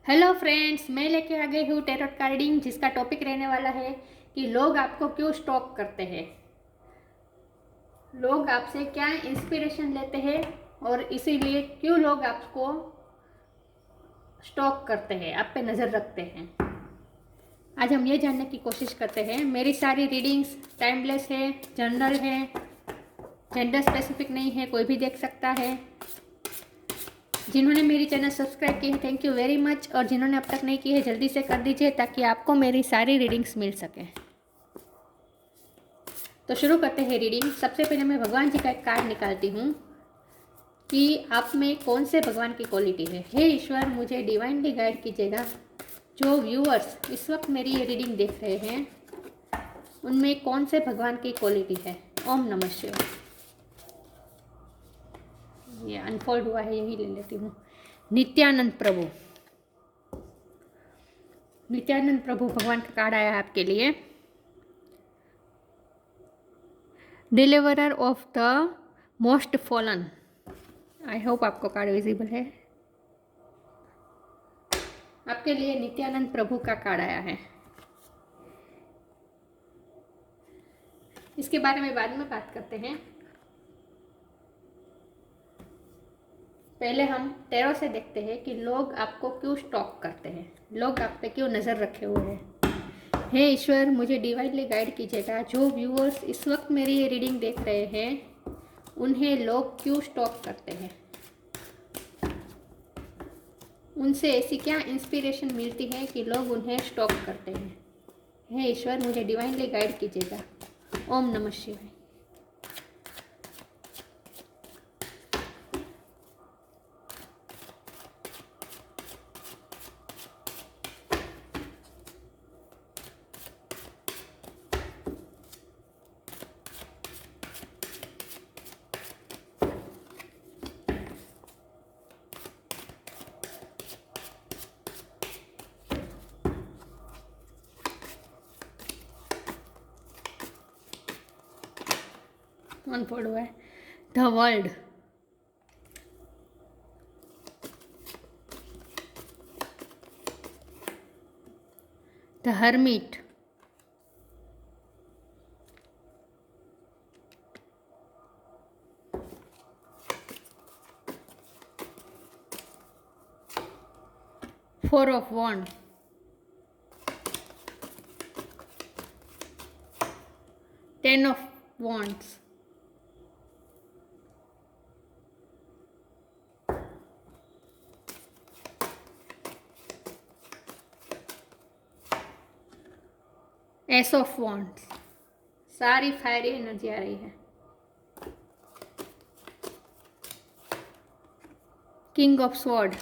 Hello friends, मैं लेके आ गई हूँ टैरोट का रीडिंग, जिसका टॉपिक रहने वाला है कि लोग आपको क्यों स्टॉक करते हैं। लोग आपसे क्या इंस्पिरेशन लेते हैं और इसीलिए क्यों लोग आपको स्टॉक करते हैं, आप पे नज़र रखते हैं। आज हम ये जानने की कोशिश करते हैं। मेरी सारी रीडिंग्स टाइमलेस है, जनरल है, जेंडर स्पेसिफिक नहीं है, कोई भी देख सकता है। जिन्होंने मेरी चैनल सब्सक्राइब की है, थैंक यू वेरी मच, और जिन्होंने अब तक नहीं की है जल्दी से कर दीजिए ताकि आपको मेरी सारी रीडिंग्स मिल सके। तो शुरू करते हैं रीडिंग। सबसे पहले मैं भगवान जी का एक कार्ड निकालती हूँ कि आप में कौन से भगवान की क्वालिटी है। हे ईश्वर, मुझे डिवाइनली गाइड कीजिएगा। जो व्यूअर्स इस वक्त मेरी ये रीडिंग देख रहे हैं, उनमें कौन से भगवान की क्वालिटी है। ओम नमः शिवाय। ये अनफोल्ड हुआ है, यही ले लेती हूँ। नित्यानंद प्रभु, नित्यानंद प्रभु भगवान का कार्ड आया है आपके लिए। Deliverer of the most fallen. I hope आपको कार्ड विजिबल है। आपके लिए नित्यानंद प्रभु का कार्ड आया है। इसके बारे में बाद में बात करते हैं। पहले हम टैरो से देखते हैं कि लोग आपको क्यों स्टॉक करते हैं, लोग आप पे क्यों नज़र रखे हुए हैं। हे ईश्वर, मुझे डिवाइनली गाइड कीजिएगा। जो व्यूअर्स इस वक्त मेरी ये रीडिंग देख रहे हैं, उन्हें लोग क्यों स्टॉक करते हैं, उनसे ऐसी क्या इंस्पिरेशन मिलती है कि लोग उन्हें स्टॉक करते हैं। हे ईश्वर, मुझे डिवाइनली गाइड कीजिएगा। ओम नमः शिवाय। अनफोल्ड हुआ है the world, the hermit, four of wand, 10 of wands, ace of wands। सारी फायरी एनर्जी आ रही है। King of sword,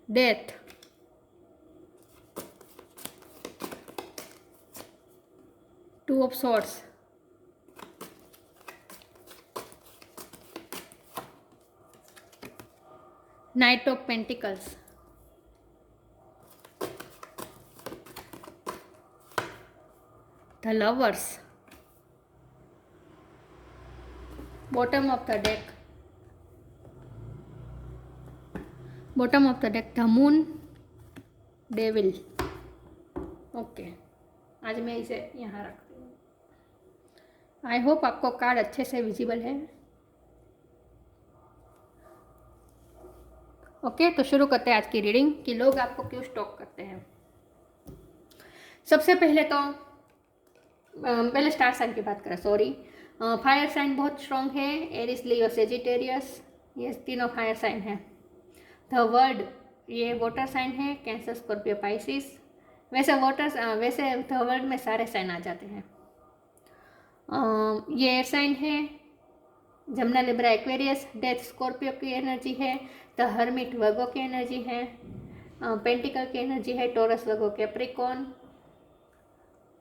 death, two of swords, knight of pentacles, the lovers, bottom of the deck, bottom of the deck, the moon, devil. Okay, आज मैं इसे यहाँ रखती हूँ। आई होप आपको कार्ड अच्छे से विजिबल है। ओके, तो शुरू करते हैं आज की रीडिंग कि लोग आपको क्यों स्टॉक करते हैं। सबसे पहले तो पहले स्टार साइन की बात करें। सॉरी, फायर साइन बहुत स्ट्रॉन्ग है। एरिस, लियो, सेजिटेरियस, ये तीनों फायर साइन है। द वर्ल्ड, ये वाटर साइन है। Cancer, Scorpio, Pisces. वैसे वैसे द वर्ल्ड में सारे साइन आ जाते हैं। ये एयर साइन है। Gemini, Libra, Aquarius. Death, Scorpio की एनर्जी है। द हर्मिट, वर्गो की एनर्जी है। पेंटिकल की एनर्जी है। Taurus, Virgo, Capricorn.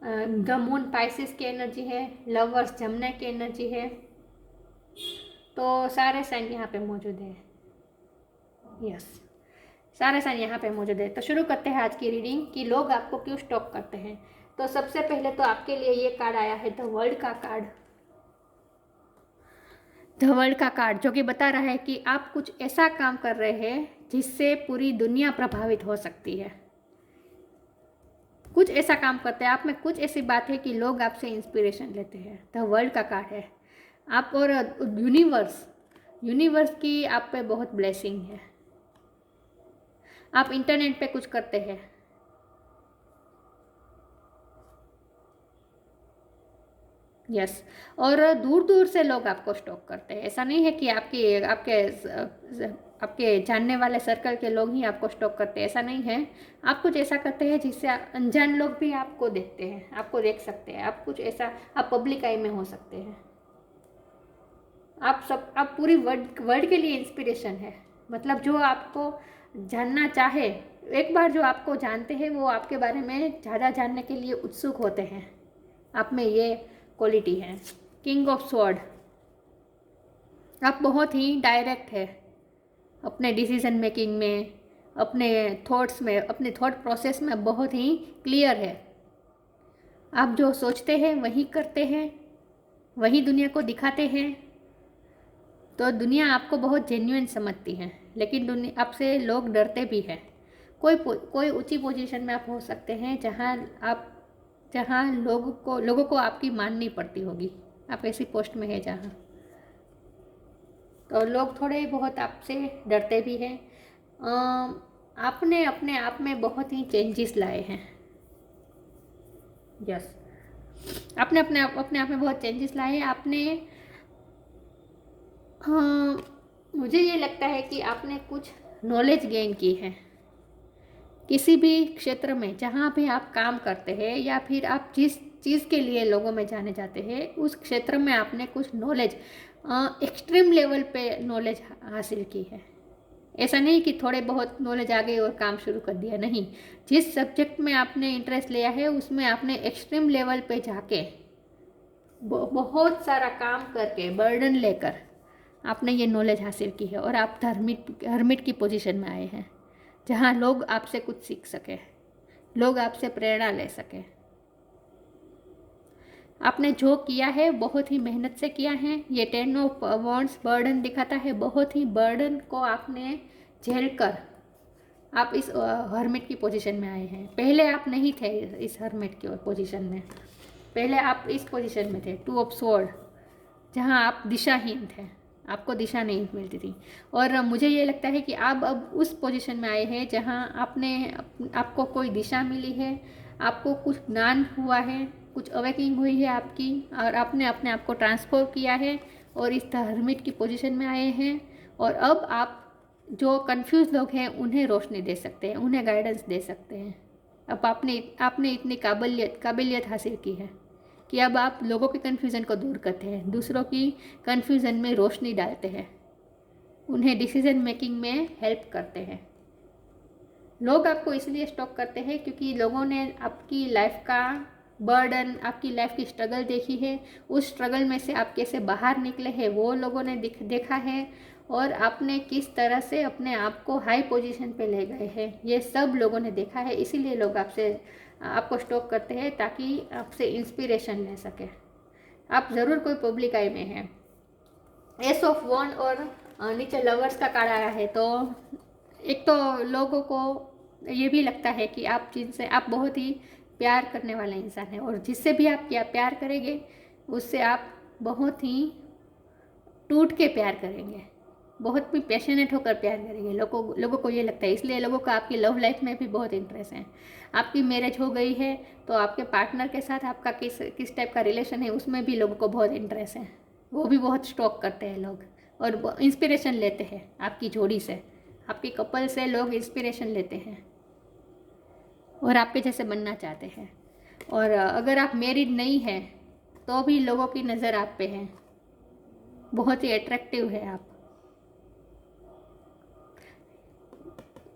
The Moon, Pisces की एनर्जी है। लवर्स, जमना की एनर्जी है। तो सारे साइन यहाँ पे मौजूद है। यस, सारे साइन यहाँ पे मौजूद है। तो शुरू करते हैं आज की रीडिंग कि लोग आपको क्यों स्टॉक करते हैं। तो सबसे पहले तो आपके लिए ये कार्ड आया है द वर्ल्ड का कार्ड। द वर्ल्ड का कार्ड जो कि बता रहा है कि आप कुछ ऐसा काम कर रहे हैं जिससे पूरी दुनिया प्रभावित हो सकती है। कुछ ऐसा काम करते हैं आप में, कुछ ऐसी बात है कि लोग आपसे इंस्पिरेशन लेते हैं। द वर्ल्ड का कार्ड है आप, और यूनिवर्स की आप पे बहुत ब्लेसिंग है। आप इंटरनेट पे कुछ करते हैं, यस, और दूर दूर से लोग आपको स्टॉक करते हैं। ऐसा नहीं है कि आपके जानने वाले सर्कल के लोग ही आपको स्टॉक करते हैं, ऐसा नहीं है। आप कुछ ऐसा करते हैं जिससे अनजान लोग भी आपको देखते हैं, आपको देख सकते हैं। आप कुछ ऐसा, आप पब्लिक आई में हो सकते हैं। आप पूरी वर्ल्ड के लिए इंस्पिरेशन है। मतलब जो आपको जानना चाहे, एक बार जो आपको जानते हैं वो आपके बारे में ज़्यादा जानने के लिए उत्सुक होते हैं। आप में ये क्वालिटी है। किंग ऑफ स्वॉर्ड, आप बहुत ही डायरेक्ट है अपने डिसीजन मेकिंग में, अपने थॉट्स में, अपने थॉट प्रोसेस में बहुत ही क्लियर है। आप जो सोचते हैं वही करते हैं, वही दुनिया को दिखाते हैं। तो दुनिया आपको बहुत जेन्युइन समझती है, लेकिन दुनिया आपसे लोग डरते भी हैं। कोई ऊंची पोजीशन में आप हो सकते हैं जहाँ लोगों को आपकी माननी पड़ती होगी। आप ऐसी पोस्ट में है जहाँ तो लोग थोड़े बहुत आपसे डरते भी हैं। आपने अपने आप में बहुत ही चेंजेस लाए हैं, यस, आपने अपने आप में बहुत चेंजेस लाए हैं। आपने मुझे ये लगता है कि आपने कुछ नॉलेज गेन की है किसी भी क्षेत्र में जहाँ भी आप काम करते हैं, या फिर आप जिस चीज़ के लिए लोगों में जाने जाते हैं उस क्षेत्र में आपने कुछ नॉलेज, एक्सट्रीम लेवल पे नॉलेज हासिल की है। ऐसा नहीं कि थोड़े बहुत नॉलेज आ गई और काम शुरू कर दिया, नहीं। जिस सब्जेक्ट में आपने इंटरेस्ट लिया है उसमें आपने एक्सट्रीम लेवल पे जाके बहुत सारा काम करके, बर्डन लेकर आपने ये नॉलेज हासिल की है, और आप हर्मिट की पोजीशन में आए हैं जहाँ लोग आपसे कुछ सीख सके, लोग आपसे प्रेरणा ले सके। आपने जो किया है बहुत ही मेहनत से किया है। ये 10 ऑफ वॉन्ड्स बर्डन दिखाता है, बहुत ही बर्डन को आपने झेल कर आप इस हर्मिट की पोजीशन में आए हैं। पहले आप नहीं थे इस हर्मिट की पोजीशन में, पहले आप इस पोजीशन में थे 2 ऑफ स्वॉर्ड, जहाँ आप दिशाहीन थे, आपको दिशा नहीं मिलती थी। और मुझे ये लगता है कि आप अब उस पोजीशन में आए हैं जहाँ आपको कोई दिशा मिली है, आपको कुछ ज्ञान हुआ है, कुछ अवेकिंग हुई है आपकी, और आपने अपने आप को ट्रांसफॉर्म किया है और इस हर्मिट की पोजीशन में आए हैं। और अब आप जो कंफ्यूज लोग हैं उन्हें रोशनी दे सकते हैं, उन्हें गाइडेंस दे सकते हैं। अब आपने इतनी काबिलियत हासिल की है कि अब आप लोगों के कन्फ्यूज़न को दूर करते हैं, दूसरों की कन्फ्यूज़न में रोशनी डालते हैं, उन्हें डिसीजन मेकिंग में हेल्प करते हैं। लोग आपको इसलिए स्टॉक करते हैं क्योंकि लोगों ने आपकी लाइफ का बर्डन, आपकी लाइफ की स्ट्रगल देखी है। उस स्ट्रगल में से आप कैसे बाहर निकले हैं वो लोगों ने देखा है, और आपने किस तरह से अपने आप को हाई पोजीशन पे ले गए हैं ये सब लोगों ने देखा है। इसीलिए लोग आपको स्टॉक करते हैं ताकि आपसे इंस्पिरेशन ले सके। आप ज़रूर कोई पब्लिक आई में हैं। एस ऑफ वॉन्ड और नीचे लवर्स का कार्ड आया है, तो एक तो लोगों को ये भी लगता है कि आप बहुत ही प्यार करने वाले इंसान हैं, और जिससे भी आप प्यार करेंगे उससे आप बहुत ही टूट के प्यार करेंगे, बहुत भी पैशनेट होकर प्यार करेंगे। लोगों को ये लगता है, इसलिए लोगों को आपकी लव लाइफ में भी बहुत इंटरेस्ट है। आपकी मैरिज हो गई है तो आपके पार्टनर के साथ आपका किस टाइप का रिलेशन है उसमें भी लोगों को बहुत इंटरेस्ट है। वो भी बहुत स्टॉक करते हैं लोग, और इंस्पिरेशन लेते हैं आपकी जोड़ी से, आपकी कपल से लोग इंस्पिरेशन लेते हैं और आपके जैसे बनना चाहते हैं। और अगर आप मैरिड नहीं हैं तो भी लोगों की नज़र आप पे है, बहुत ही अट्रैक्टिव है आप।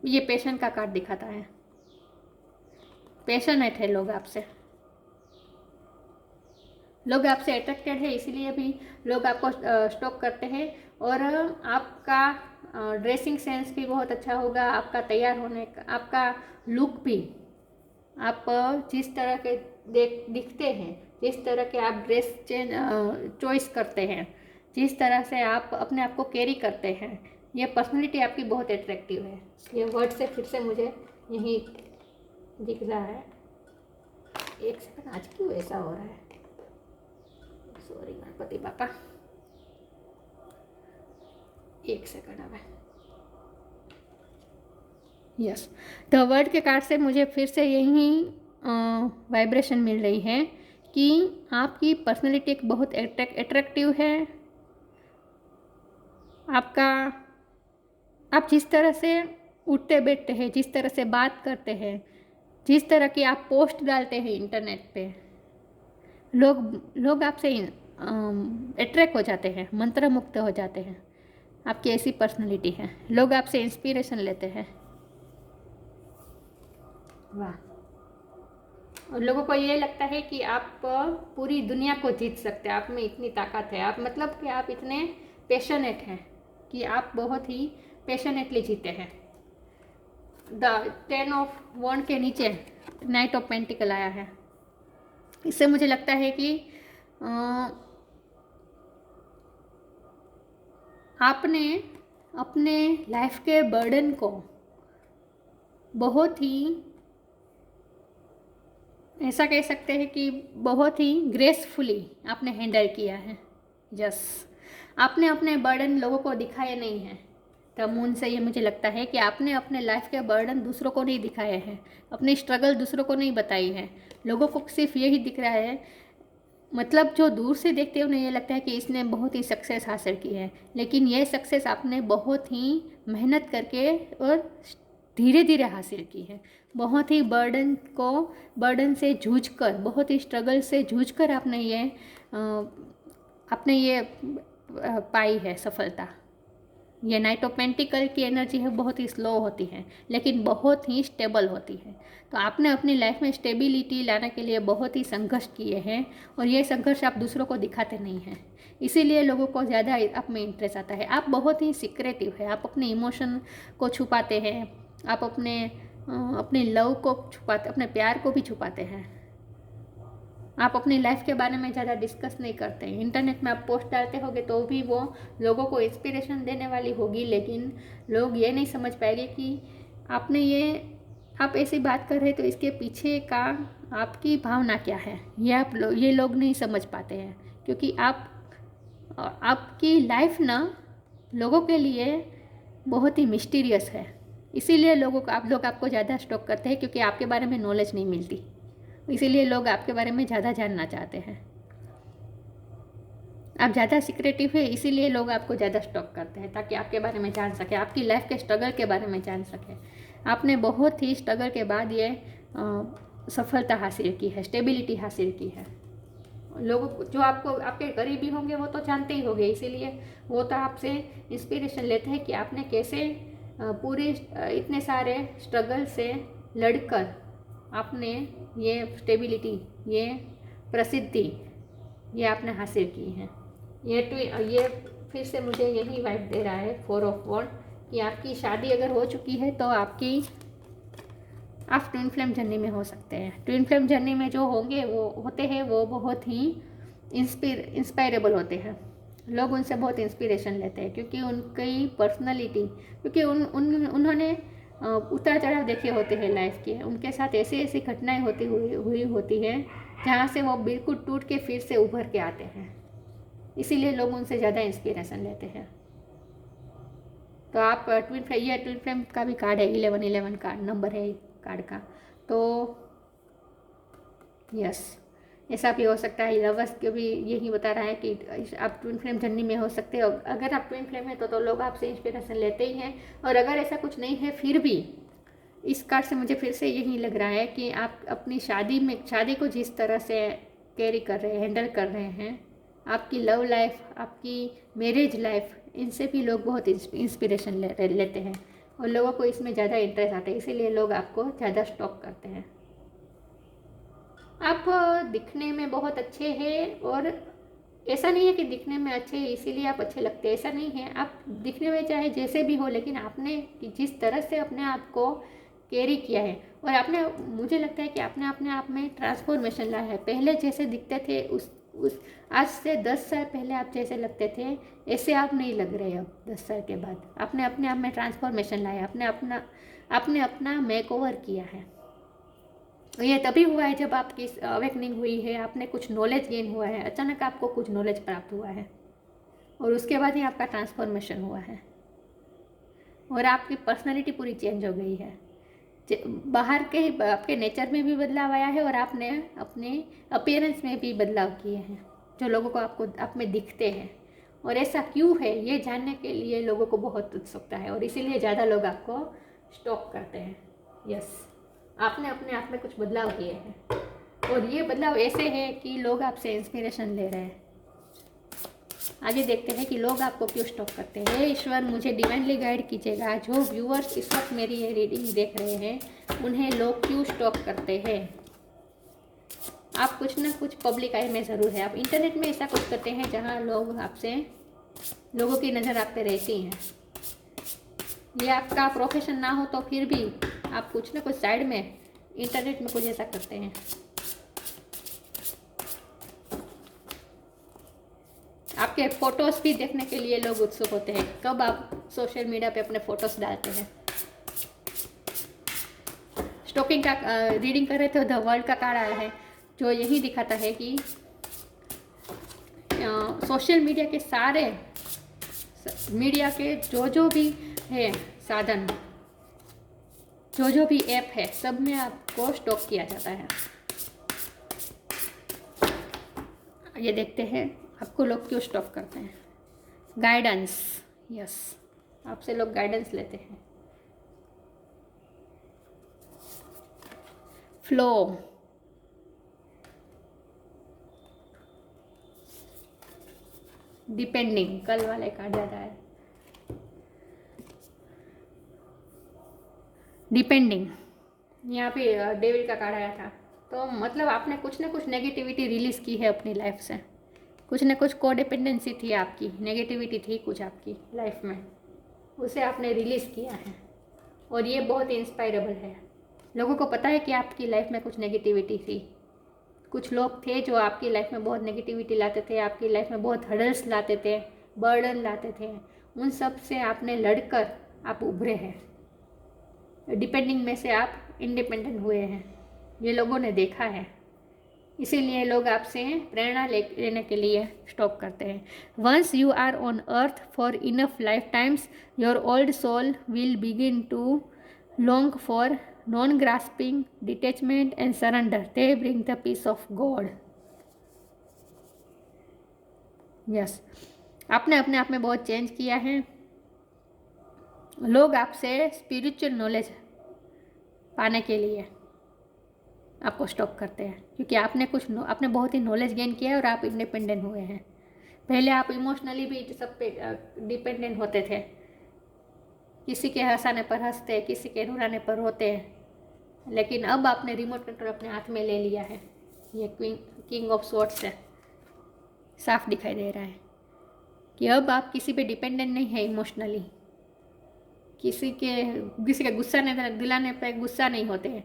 ये पैशन का कार्ड दिखाता है, पैशनेट है लोग आपसे, लोग आपसे अट्रैक्टेड है, इसीलिए भी लोग आपको स्टॉक करते हैं। और आपका ड्रेसिंग सेंस भी बहुत अच्छा होगा, आपका तैयार होने का, आपका लुक भी, आप जिस तरह के दिखते हैं, जिस तरह के आप ड्रेस चॉइस करते हैं, जिस तरह से आप अपने आप को कैरी करते हैं, ये पर्सनैलिटी आपकी बहुत अट्रैक्टिव है। ये वर्ड से फिर से मुझे यही दिख रहा है। एक सेकंड, आज क्यों ऐसा हो रहा है? सॉरी गणपति बापा, एक सेकंड। अब यस, द वर्ड के कार्ड से मुझे फिर से यही वाइब्रेशन मिल रही है कि आपकी पर्सनैलिटी एक बहुत अट्रैक्टिव है। आपका, आप जिस तरह से उठते बैठते हैं, जिस तरह से बात करते हैं, जिस तरह की आप पोस्ट डालते हैं इंटरनेट पे, लोग आपसे अट्रैक्ट हो जाते हैं, मंत्रमुग्ध हो जाते हैं। आपकी ऐसी पर्सनैलिटी है, लोग आपसे इंस्पिरेशन लेते हैं। वाह। और लोगों को ये लगता है कि आप पूरी दुनिया को जीत सकते हैं, आप में इतनी ताकत है, आप मतलब कि आप इतने पैशनेट हैं कि आप बहुत ही पैशनेटली जीते हैं। द 10 ऑफ वॉन्ड के नीचे नाइट ऑफ पेंटिकल आया है। इससे मुझे लगता है कि आपने अपने लाइफ के बर्डन को बहुत ही, ऐसा कह सकते हैं कि बहुत ही ग्रेसफुली आपने हैंडल किया है। यस, आपने अपने बर्डन लोगों को दिखाए नहीं हैं। द मून से ये मुझे लगता है कि आपने अपने लाइफ के बर्डन दूसरों को नहीं दिखाए हैं, अपनी स्ट्रगल दूसरों को नहीं बताई है। लोगों को सिर्फ यही दिख रहा है, मतलब जो दूर से देखते हैं उन्हें ये लगता है कि इसने बहुत ही सक्सेस हासिल की है, लेकिन ये सक्सेस आपने बहुत ही मेहनत करके और धीरे धीरे हासिल की है। बहुत ही बर्डन से जूझकर, बहुत ही स्ट्रगल से जूझकर आपने ये पाई है सफलता। ये नाइट ऑफ पेंटिकल की एनर्जी है, बहुत ही स्लो होती है लेकिन बहुत ही स्टेबल होती है। तो आपने अपनी लाइफ में स्टेबिलिटी लाने के लिए बहुत ही संघर्ष किए हैं और ये संघर्ष आप दूसरों को दिखाते नहीं हैं, इसीलिए लोगों को ज़्यादा आप में इंटरेस्ट आता है। आप बहुत ही सीक्रेटिव है, आप अपने इमोशन को छुपाते हैं, आप अपने लव को छुपाते, अपने प्यार को भी छुपाते हैं। आप अपनी लाइफ के बारे में ज़्यादा डिस्कस नहीं करते हैं। इंटरनेट में आप पोस्ट डालते होगे तो भी वो लोगों को इंस्पिरेशन देने वाली होगी, लेकिन लोग ये नहीं समझ पाएंगे कि आप ऐसी बात कर रहे तो इसके पीछे का आपकी भावना क्या है। ये लोग नहीं समझ पाते हैं, क्योंकि आपकी लाइफ ना लोगों के लिए बहुत ही मिस्टीरियस है। इसीलिए लोग आपको ज़्यादा स्टॉक करते हैं, क्योंकि आपके बारे में नॉलेज नहीं मिलती, इसीलिए लोग आपके बारे में ज़्यादा जानना चाहते हैं। आप ज़्यादा सीक्रेटिव है, इसीलिए लोग आपको ज़्यादा स्टॉक करते हैं, ताकि आपके बारे में जान सके, आपकी लाइफ के स्ट्रगल के बारे में जान सके। आपने बहुत ही स्ट्रगल के बाद ये सफलता हासिल की है, स्टेबिलिटी हासिल की है। लोग जो आपके करीबी होंगे वो तो जानते ही होंगे, इसीलिए वो तो आपसे इंस्पिरेशन लेते हैं कि आपने कैसे पूरे इतने सारे स्ट्रगल से लड़कर आपने ये स्टेबिलिटी, ये प्रसिद्धि, ये आपने हासिल की है। ये फिर से मुझे यही वाइब दे रहा है 4 ऑफ वॉन्ड कि आपकी शादी अगर हो चुकी है तो आप ट्विन फ्लेम जर्नी में हो सकते हैं। ट्विन फ्लेम जर्नी में जो होते हैं वो बहुत ही इंस्पायरेबल होते हैं। लोग उनसे बहुत इंस्पिरेशन लेते हैं, क्योंकि उनकी पर्सनैलिटी, क्योंकि उन्होंने उतार चढ़ाव देखे होते हैं लाइफ के, उनके साथ ऐसी ऐसी घटनाएं हुई होती हैं जहाँ से वो बिल्कुल टूट के फिर से उभर के आते हैं, इसीलिए लोग उनसे ज़्यादा इंस्पिरेशन लेते हैं। तो आप ट्विन फ्लेम का भी कार्ड है, 1111 का नंबर है कार्ड का। तो यस, ऐसा भी हो सकता है। लवर्स के भी यही बता रहा है कि आप ट्विन फ्लेम जर्नी में हो सकते हो। अगर आप ट्विन फ्लेम है तो लोग आपसे इंस्पिरेशन लेते ही हैं, और अगर ऐसा कुछ नहीं है फिर भी इस कार्ड से मुझे फिर से यही लग रहा है कि आप अपनी शादी को जिस तरह से कैरी कर रहे हैं, हैंडल कर रहे हैं, आपकी लव लाइफ, आपकी मैरिज लाइफ, इनसे भी लोग बहुत इंस्पिरेशन लेते हैं और लोगों को इसमें ज़्यादा इंटरेस्ट आता है, इसीलिए लोग आपको ज़्यादा स्टॉक करते हैं। आप दिखने में बहुत अच्छे हैं, और ऐसा नहीं है कि दिखने में अच्छे हैं इसीलिए आप अच्छे लगते हैं, ऐसा नहीं है। आप दिखने में चाहे जैसे भी हो, लेकिन आपने जिस तरह से अपने आप को कैरी किया है, और मुझे लगता है कि आपने अपने आप में ट्रांसफॉर्मेशन लाया है। पहले जैसे दिखते थे उस आज से 10 साल पहले आप जैसे लगते थे ऐसे आप नहीं लग रहे अब 10 साल के बाद। आपने अपने आप में ट्रांसफॉर्मेशन लाया, आपने अपना मेक ओवर किया है। ये तभी हुआ है जब आपकी अवेकनिंग हुई है, आपने कुछ नॉलेज गेन हुआ है, अचानक आपको कुछ नॉलेज प्राप्त हुआ है और उसके बाद ही आपका ट्रांसफॉर्मेशन हुआ है और आपकी पर्सनालिटी पूरी चेंज हो गई है। बाहर के आपके नेचर में भी बदलाव आया है और आपने अपने अपीयरेंस में भी बदलाव किए हैं जो लोगों को आपको आप में दिखते हैं। और ऐसा क्यों है ये जानने के लिए लोगों को बहुत उत्सुकता है और इसीलिए ज़्यादा लोग आपको स्टॉक करते हैं। यस, आपने अपने आप में कुछ बदलाव किए हैं और ये बदलाव ऐसे है कि लोग आपसे इंस्पिरेशन ले रहे हैं। आगे देखते हैं कि लोग आपको क्यों स्टॉक करते हैं। हे ईश्वर, मुझे डिवाइनली गाइड कीजिएगा। जो व्यूअर्स इस वक्त मेरी ये रीडिंग देख रहे हैं उन्हें लोग क्यों स्टॉक करते हैं। आप कुछ ना कुछ पब्लिक आई में ज़रूर है। आप इंटरनेट में ऐसा कुछ करते हैं जहाँ लोगों की नज़र आप पे रहती हैं। ये आपका प्रोफेशन ना हो तो फिर भी आप कुछ ना कुछ साइड में इंटरनेट में कुछ ऐसा करते हैं। आपके फ़ोटोज़ भी देखने के लिए लोग उत्सुक होते हैं। कब आप सोशल मीडिया पे अपने फ़ोटोज़ डालते हैं। स्टॉकिंग का रीडिंग कर रहे थे, द वर्ल्ड का कार्ड आया है जो यही दिखाता है कि सोशल मीडिया के सारे मीडिया के जो भी है साधन, जो भी ऐप है, सब में आपको स्टॉक किया जाता है। ये देखते हैं आपको लोग क्यों स्टॉक करते हैं। गाइडेंस, यस, आपसे लोग गाइडेंस लेते हैं। फ्लो, डिपेंडिंग, कल वाले कार्ड ज़्यादा है। डिपेंडिंग, यहाँ पे डेविल का कार्ड आया था। तो मतलब आपने कुछ ना कुछ नेगेटिविटी रिलीज़ की है अपनी लाइफ से। कुछ ना कुछ कोडिपेंडेंसी थी आपकी, नेगेटिविटी थी कुछ आपकी लाइफ में, उसे आपने रिलीज़ किया है और ये बहुत इंस्पायरेबल है। लोगों को पता है कि आपकी लाइफ में कुछ नेगेटिविटी थी। कुछ लोग थे जो आपकी लाइफ में बहुत नेगेटिविटी लाते थे, आपकी लाइफ में बहुत हर्डल्स लाते थे, बर्डन लाते थे। उन सब से आपने लड़कर आप उभरे हैं। डिपेंडिंग में से आप इंडिपेंडेंट हुए हैं, ये लोगों ने देखा है। इसीलिए लोग आपसे प्रेरणा लेने के लिए स्टॉक करते हैं। Once you are on earth for enough lifetimes your old soul will begin to long for non grasping detachment and surrender. They bring the peace of God. Yes, आपने अपने आप में बहुत चेंज किया है। लोग आपसे स्पिरिचुअल नॉलेज पाने के लिए आपको स्टॉक करते हैं क्योंकि आपने बहुत ही नॉलेज गेन किया है और आप इंडिपेंडेंट हुए हैं। पहले आप इमोशनली भी सब पे डिपेंडेंट होते थे। किसी के हंसाने पर हंसते, किसी के रुलाने पर रोते, लेकिन अब आपने रिमोट कंट्रोल अपने हाथ में ले लिया है। ये किंग ऑफ स्वॉर्ड्स है, साफ दिखाई दे रहा है कि अब आप किसी पे डिपेंडेंट नहीं है इमोशनली। किसी के गुस्सा दिलाने पे गुस्सा नहीं होते हैं,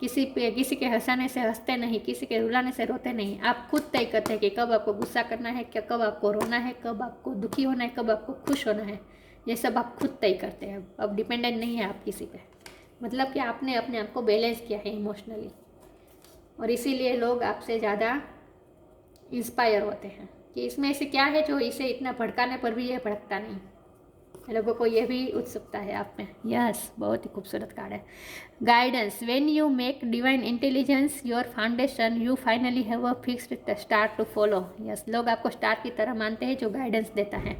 किसी के हंसाने से हंसते नहीं, किसी के रुलाने से रोते नहीं। आप खुद तय करते हैं कि कब आपको गुस्सा करना है, क्या कब आपको रोना है, कब आपको दुखी होना है, कब आपको खुश होना है। ये सब आप खुद तय करते हैं। अब डिपेंडेंट नहीं है आप किसी पे। मतलब कि आपने अपने आप को बैलेंस किया है इमोशनली और इसीलिए लोग आपसे ज़्यादा इंस्पायर होते हैं कि इसमें ऐसे क्या है जो इसे इतना भड़काने पर भी ये भड़कता नहीं। लोगों को ये भी उत्सुकता है आप में। यस, बहुत ही खूबसूरत कार्ड है। Guidance, when you make divine intelligence your foundation you finally have a fixed star to follow. Yes, लोग आपको स्टार की तरह मानते हैं जो गाइडेंस देता है।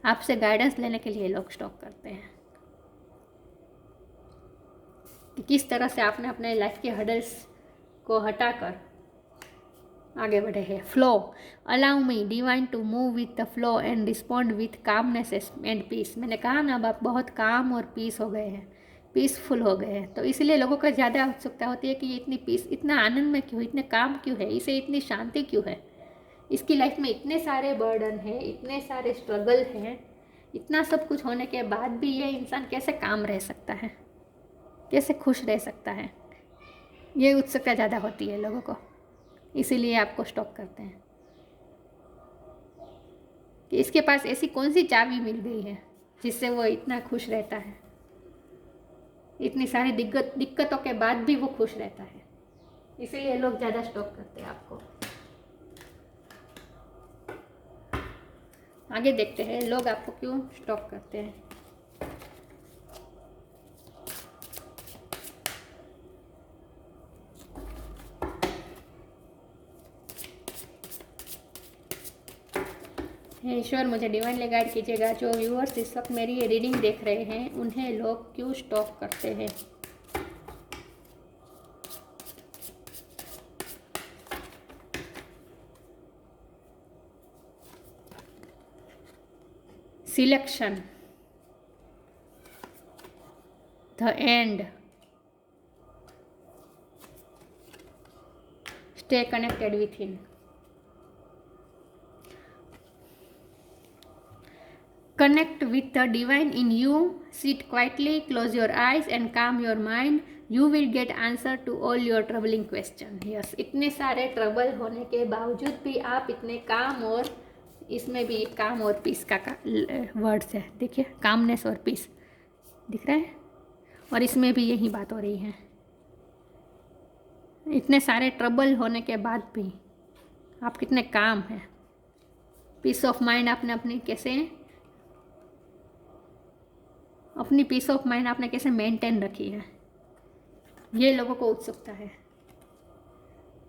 आपसे गाइडेंस लेने के लिए लोग स्टॉक करते हैं कि किस तरह से आपने अपने लाइफ के हर्डल्स को हटाकर आगे बढ़े हैं। Flow, allow me divine to move with the flow and respond with calmness and peace. मैंने कहा ना, अब आप बहुत काम और पीस हो गए हैं, पीसफुल हो गए हैं। तो इसलिए लोगों को ज़्यादा उत्सुकता होती है कि ये इतनी पीस, इतना आनंद में क्यों, इतने काम क्यों है, इसे इतनी शांति क्यों है। इसकी लाइफ में इतने सारे बर्डन हैं, इतने सारे स्ट्रगल हैं, इतना सब कुछ होने के बाद भी ये इंसान कैसे काम रह सकता है, कैसे खुश रह सकता है। ये उत्सुकता ज़्यादा होती है लोगों को, इसीलिए आपको स्टॉक करते हैं। कि इसके पास ऐसी कौन सी चाबी मिल गई है जिससे वो इतना खुश रहता है, इतनी सारी दिक्कतों के बाद भी वो खुश रहता है। इसीलिए लोग ज़्यादा स्टॉक करते हैं आपको। आगे देखते हैं लोग आपको क्यों स्टॉक करते हैं। हे ईश्वर, मुझे डिवाइनली गाइड कीजिएगा। जो व्यूअर्स इस वक्त मेरी ये रीडिंग देख रहे हैं, उन्हें लोग क्यों स्टॉक करते हैं। Selection, the end, stay connected with him, connect with the divine in you, sit quietly, close your eyes and calm your mind. You will get answer to all your troubling question. Yes, इतने सारे trouble होने के बावजूद भी आप इतने काम, और इसमें भी काम और पीस का वर्ड्स है, देखिए कामनेस और पीस दिख रहा है, और इसमें भी यही बात हो रही है। इतने सारे ट्रबल होने के बाद भी आप कितने काम हैं। पीस ऑफ माइंड आपने अपनी पीस ऑफ माइंड आपने कैसे मेंटेन रखी है, ये लोगों को उत्सुकता है।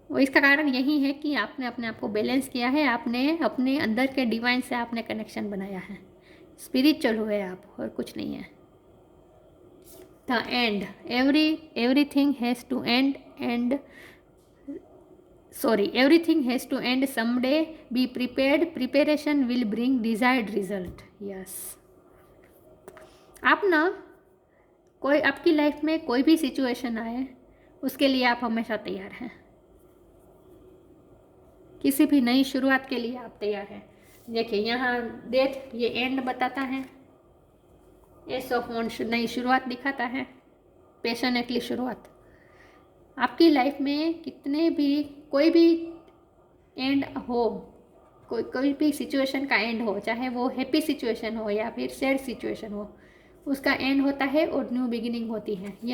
और इसका कारण यही है कि आपने अपने आप को बैलेंस किया है, आपने अपने अंदर के डिवाइन से आपने कनेक्शन बनाया है, स्पिरिचुअल हुए आप, और कुछ नहीं है। The end, everything has to end everything has to end someday. Be prepared. Preparation will bring desired result. Yes. आप ना, कोई आपकी लाइफ में कोई भी सिचुएशन आए, उसके लिए आप हमेशा तैयार हैं। किसी भी नई शुरुआत के लिए आप तैयार हैं। देखिए यहाँ डेथ, ये एंड बताता है। एस ऑफ वॉन्ड्स नई शुरुआत दिखाता है, पैशनेटली शुरुआत। आपकी लाइफ में कितने भी, कोई भी एंड हो, कोई भी सिचुएशन का एंड हो, चाहे वो हैप्पी सिचुएशन हो या फिर सैड सिचुएशन हो, उसका एंड होता है और न्यू बिगिनिंग होती है। ये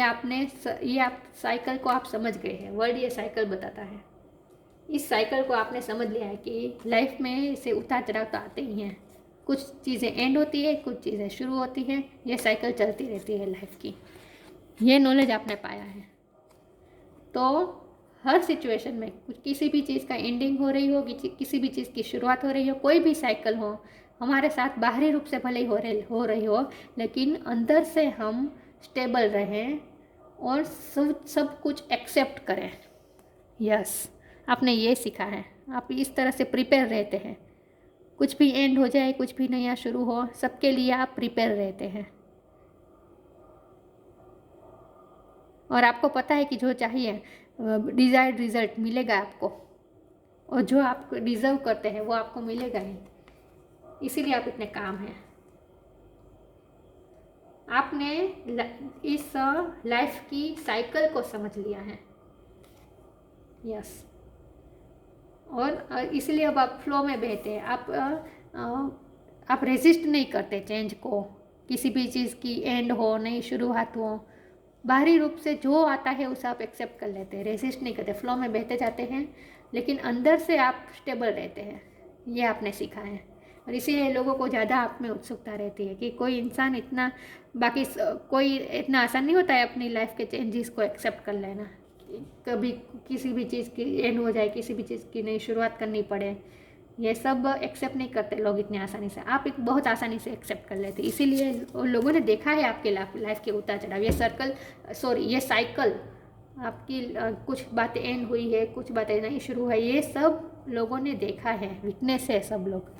आप साइकिल को आप समझ गए हैं। वर्ल्ड ये साइकिल बताता है। इस साइकिल को आपने समझ लिया है कि लाइफ में इसे उतार चढ़ाव तो आते ही हैं। कुछ चीज़ें एंड होती है, कुछ चीज़ें शुरू होती हैं। ये साइकिल चलती रहती है लाइफ की। ये नॉलेज आपने पाया है। तो हर सिचुएशन में किसी भी चीज़ का एंडिंग हो रही हो, किसी भी चीज़ की शुरुआत हो रही हो, कोई भी साइकिल हो, हमारे साथ बाहरी रूप से भले ही हो रही हो, लेकिन अंदर से हम स्टेबल रहें और सब कुछ एक्सेप्ट करें। यस, आपने ये सीखा है। आप इस तरह से प्रिपेयर रहते हैं। कुछ भी एंड हो जाए, कुछ भी नया शुरू हो, सबके लिए आप प्रिपेयर रहते हैं। और आपको पता है कि जो चाहिए डिज़ायर्ड रिजल्ट मिलेगा आपको, और जो आप डिज़र्व करते हैं वो आपको मिलेगा ही। इसीलिए आप इतने काम हैं। आपने इस लाइफ की साइकिल को समझ लिया है। यस, और इसलिए अब आप फ्लो में बहते हैं। आप रेजिस्ट नहीं करते चेंज को। किसी भी चीज़ की एंड हो, नई शुरुआत हो, बाहरी रूप से जो आता है उसे आप एक्सेप्ट कर लेते हैं, रेजिस्ट नहीं करते, फ्लो में बहते जाते हैं, लेकिन अंदर से आप स्टेबल रहते हैं। ये आपने सीखा है। और इसीलिए लोगों को ज़्यादा आप में उत्सुकता रहती है कि कोई इंसान इतना, बाकी कोई इतना आसान नहीं होता है अपनी लाइफ के चेंजेस को एक्सेप्ट कर लेना। कभी किसी भी चीज़ की एंड हो जाए, किसी भी चीज़ की नई शुरुआत करनी पड़े, ये सब एक्सेप्ट नहीं करते लोग इतनी आसानी से। आप एक बहुत आसानी से एक्सेप्ट कर लेते, इसीलिए लोगों ने देखा है आपके लाइफ के उतार चढ़ाव। ये साइकिल आपकी, कुछ बातें एंड हुई है, कुछ बातें नहीं शुरू है, ये सब लोगों ने देखा है, विटनेस है सब लोग।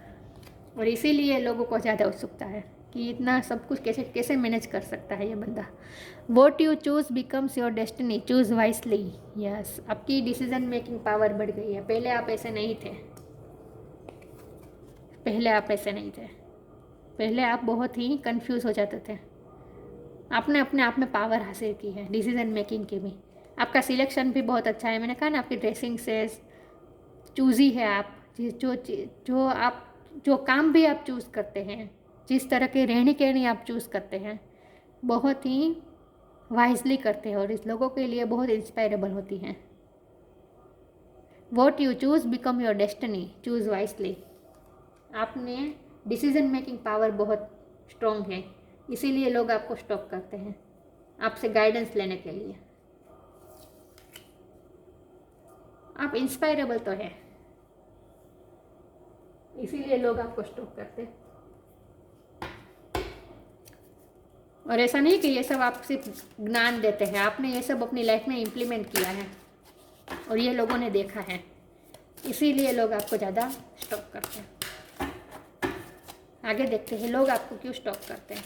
और इसीलिए लोगों को ज़्यादा उत्सुकता है कि इतना सब कुछ कैसे मैनेज कर सकता है ये बंदा। What you choose becomes your destiny, choose wisely. Yes, आपकी डिसीजन मेकिंग पावर बढ़ गई है। पहले आप ऐसे नहीं थे। पहले आप बहुत ही कंफ्यूज हो जाते थे। आपने अपने आप में पावर हासिल की है डिसीजन मेकिंग की भी। आपका सिलेक्शन भी बहुत अच्छा है। मैंने कहा ना, आपकी ड्रेसिंग सेंस चूज़ी है आप। जो आप जो काम भी आप चूज़ करते हैं, जिस तरह के रहनी कहनी आप चूज़ करते हैं, बहुत ही वाइजली करते हैं और इस लोगों के लिए बहुत इंस्पायरेबल होती हैं। What you choose become your destiny, choose wisely. आपने डिसीजन मेकिंग पावर बहुत स्ट्रॉन्ग है, इसीलिए लोग आपको स्टॉप करते हैं, आपसे गाइडेंस लेने के लिए। आप इंस्पायरेबल तो है, इसीलिए लोग आपको स्टॉप करते हैं। और ऐसा नहीं कि ये सब आप सिर्फ ज्ञान देते हैं, आपने ये सब अपनी लाइफ में इम्प्लीमेंट किया है और ये लोगों ने देखा है, इसीलिए लोग आपको ज़्यादा स्टॉप करते हैं। आगे देखते हैं लोग आपको क्यों स्टॉप करते हैं।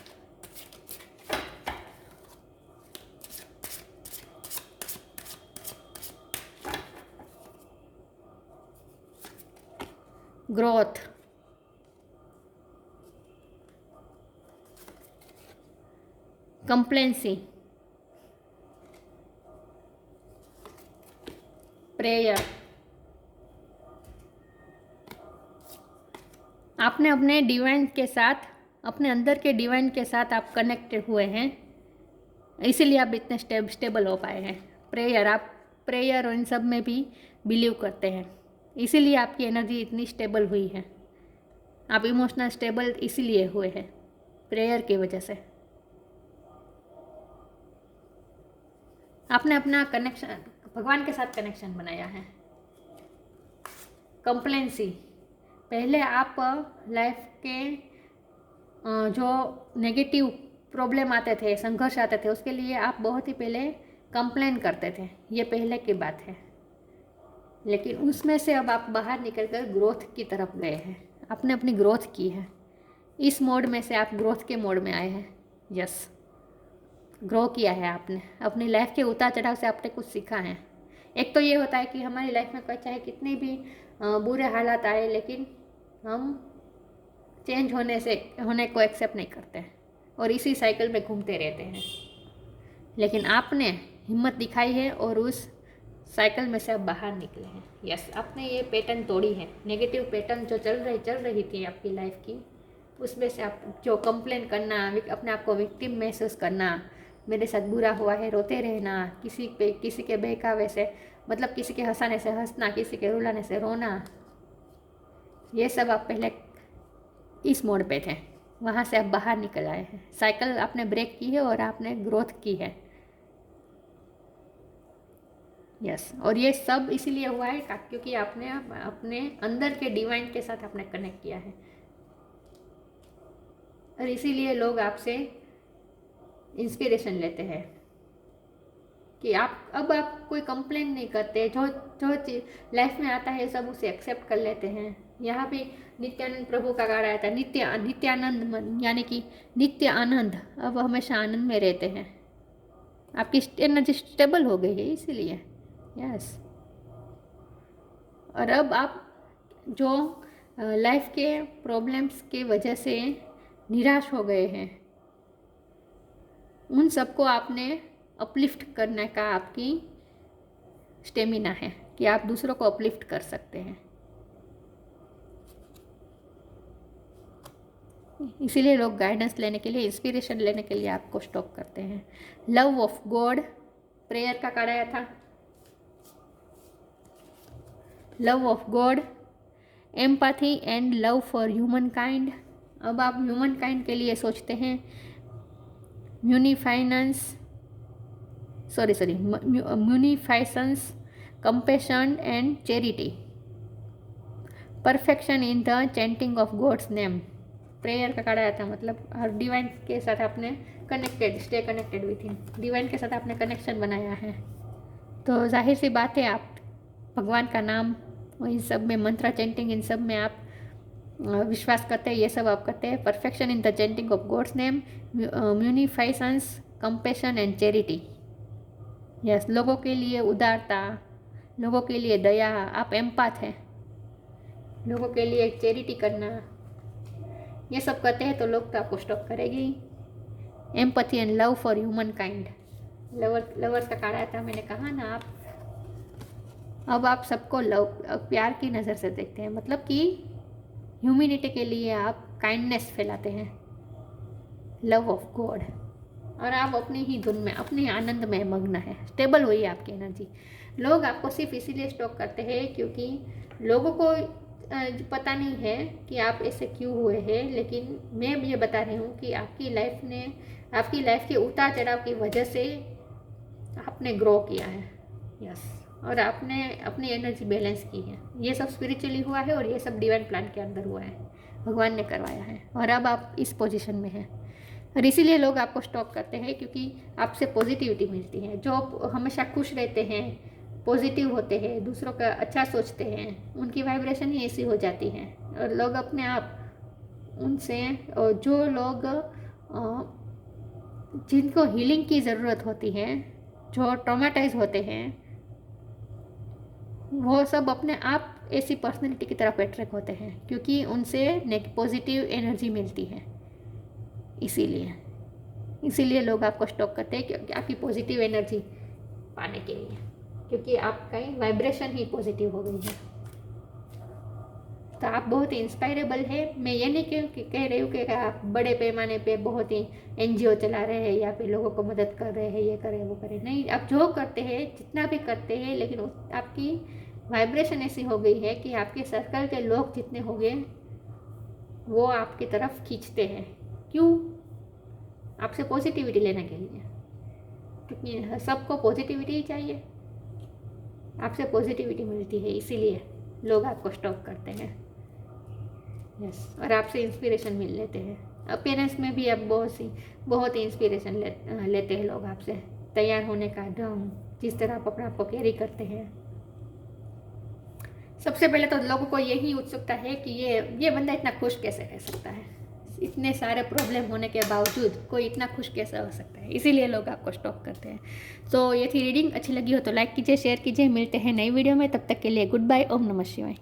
Growth, complacency, prayer. आपने अपने डिवाइन के साथ, अपने अंदर के डिवाइन के साथ आप कनेक्टेड हुए हैं, इसीलिए आप इतने स्टेबल हो पाए हैं। प्रेयर, आप प्रेयर और इन सब में भी बिलीव करते हैं, इसीलिए आपकी एनर्जी इतनी स्टेबल हुई है। आप इमोशनल स्टेबल इसीलिए हुए हैं, प्रेयर की वजह से। आपने अपना कनेक्शन भगवान के साथ कनेक्शन बनाया है। कंप्लेंसी, पहले आप लाइफ के जो नेगेटिव प्रॉब्लम आते थे, संघर्ष आते थे, उसके लिए आप बहुत ही पहले कंप्लेन करते थे, ये पहले की बात है। लेकिन उसमें से अब आप बाहर निकलकर ग्रोथ की तरफ गए हैं, आपने अपनी ग्रोथ की है। इस मोड में से आप ग्रोथ के मोड में आए हैं। यस, ग्रो किया है आपने, अपनी लाइफ के उतार चढ़ाव से आपने कुछ सीखा है। एक तो ये होता है कि हमारी लाइफ में कोई चाहे कितने भी बुरे हालात आए, लेकिन हम चेंज होने को एक्सेप्ट नहीं करते और इसी साइकिल में घूमते रहते हैं। लेकिन आपने हिम्मत दिखाई है और उस साइकिल में से आप बाहर निकले हैं। यस, आपने ये पैटर्न तोड़ी है। नेगेटिव पैटर्न जो चल रही थी आपकी लाइफ की, उसमें से आप जो कंप्लेन करना, अपने आप को विक्टिम महसूस करना, मेरे साथ बुरा हुआ है, रोते रहना, किसी के बहकावे से, मतलब किसी के हंसाने से हंसना, किसी के रुलाने से रोना, ये सब आप पहले इस मोड पे थे, वहाँ से आप बाहर निकल आए हैं। साइकिल आपने ब्रेक की है और आपने ग्रोथ की है। यस, और ये सब इसीलिए हुआ है क्योंकि आपने अपने अंदर के डिवाइन के साथ आपने कनेक्ट किया है, और इसीलिए लोग आपसे इंस्पिरेशन लेते हैं कि आप कोई कंप्लेन नहीं करते, जो लाइफ में आता है सब उसे एक्सेप्ट कर लेते हैं। यहाँ भी नित्यानंद प्रभु का गाना आया था, नित्यानंद मन, यानी कि नित्य आनंद, अब हमेशा आनंद में रहते हैं। आपकी एनर्जी स्टेबल हो गई है इसीलिए। यस, और अब आप जो लाइफ के प्रॉब्लम्स के वजह से निराश हो गए हैं, उन सबको आपने अपलिफ्ट करने का आपकी स्टेमिना है कि आप दूसरों को अपलिफ्ट कर सकते हैं। इसीलिए लोग गाइडेंस लेने के लिए, इंस्पिरेशन लेने के लिए आपको स्टॉप करते हैं। लव ऑफ गॉड, प्रेयर का कार्ड आया था। Love of God, empathy and love for human kind. अब आप ह्यूमन काइंड के लिए सोचते हैं। munificence, compassion and charity, perfection in the chanting of God's name। Prayer का कार्ड आया था, मतलब हर डिवाइन के साथ आपने stay connected with him, divine के साथ आपने कनेक्शन बनाया है। तो जाहिर सी बात है, आप भगवान का नाम, इन सब में मंत्रा चैंटिंग, इन सब में आप विश्वास करते हैं, ये सब आप करते हैं। Perfection in the chanting of God's name, munificence, compassion and charity. Yes, लोगों के लिए उदारता, लोगों के लिए दया, आप एम्पाथ हैं, लोगों के लिए एक चैरिटी करना, ये सब करते हैं तो लोग तो आपको स्टॉप करेंगे ही। Empathy and love for humankind, lovers का कार्ड आया था, मैंने कहा ना, अब आप सबको प्यार की नज़र से देखते हैं, मतलब कि ह्यूमिनिटी के लिए आप काइंडनेस फैलाते हैं, लव ऑफ गॉड, और आप अपनी ही धुन में, अपने आनंद में मग्न है। स्टेबल हुई है आपकी एनर्जी। लोग आपको सिर्फ इसीलिए स्टॉक करते हैं क्योंकि लोगों को पता नहीं है कि आप ऐसे क्यों हुए हैं, लेकिन मैं ये बता रही हूँ कि आपकी लाइफ के उतार चढ़ाव की वजह से आपने ग्रो किया है। यस, और आपने अपनी एनर्जी बैलेंस की है। ये सब स्पिरिचुअली हुआ है और ये सब डिवाइन प्लान के अंदर हुआ है, भगवान ने करवाया है, और अब आप इस पोजीशन में हैं। और इसीलिए लोग आपको स्टॉक करते हैं क्योंकि आपसे पॉजिटिविटी मिलती है। जो हमेशा खुश रहते हैं, पॉजिटिव होते हैं, दूसरों का अच्छा सोचते हैं, उनकी वाइब्रेशन ही ऐसी हो जाती है। और लोग अपने आप उनसे, और जो लोग जिनको हीलिंग की ज़रूरत होती है, जो ट्रॉमेटाइज होते हैं, वो सब अपने आप ऐसी पर्सनैलिटी की तरफ अट्रैक्ट होते हैं क्योंकि उनसे पॉजिटिव एनर्जी मिलती है। इसीलिए लोग आपको स्टॉक करते हैं क्योंकि आपकी पॉजिटिव एनर्जी पाने के लिए, क्योंकि आपका वाइब्रेशन ही पॉजिटिव हो गई है। तो आप बहुत ही इंस्पायरेबल है। मैं ये नहीं कह रही हूँ कि आप बड़े पैमाने पे बहुत ही NGO चला रहे हैं या फिर लोगों को मदद कर रहे हैं, ये करें वो करें, नहीं। आप जो करते हैं, जितना भी करते हैं, लेकिन आपकी वाइब्रेशन ऐसी हो गई है कि आपके सर्कल के लोग जितने हो गए वो आपकी तरफ खींचते हैं। क्यों? आपसे पॉजिटिविटी लेने के लिए, क्योंकि सबको पॉजिटिविटी ही चाहिए। आपसे पॉजिटिविटी मिलती है, इसीलिए लोग आपको स्टॉक करते हैं। यस, और आपसे इंस्पिरेशन मिल लेते हैं। अपीयरेंस में भी आप बहुत ही इंस्पिरेशन लेते हैं लोग आपसे। तैयार होने का ढंग, जिस तरह आप अपने आप को कैरी करते हैं। सबसे पहले तो लोगों को यही उत्सुकता है कि ये बंदा इतना खुश कैसे रह सकता है, इतने सारे प्रॉब्लम होने के बावजूद कोई इतना खुश कैसे हो सकता है। इसीलिए लोग आपको स्टॉक करते हैं। तो ये थी रीडिंग। अच्छी लगी हो तो लाइक कीजिए, शेयर कीजिए। मिलते हैं नई वीडियो में, तब तक के लिए गुड बाय। ओम नमः शिवाय।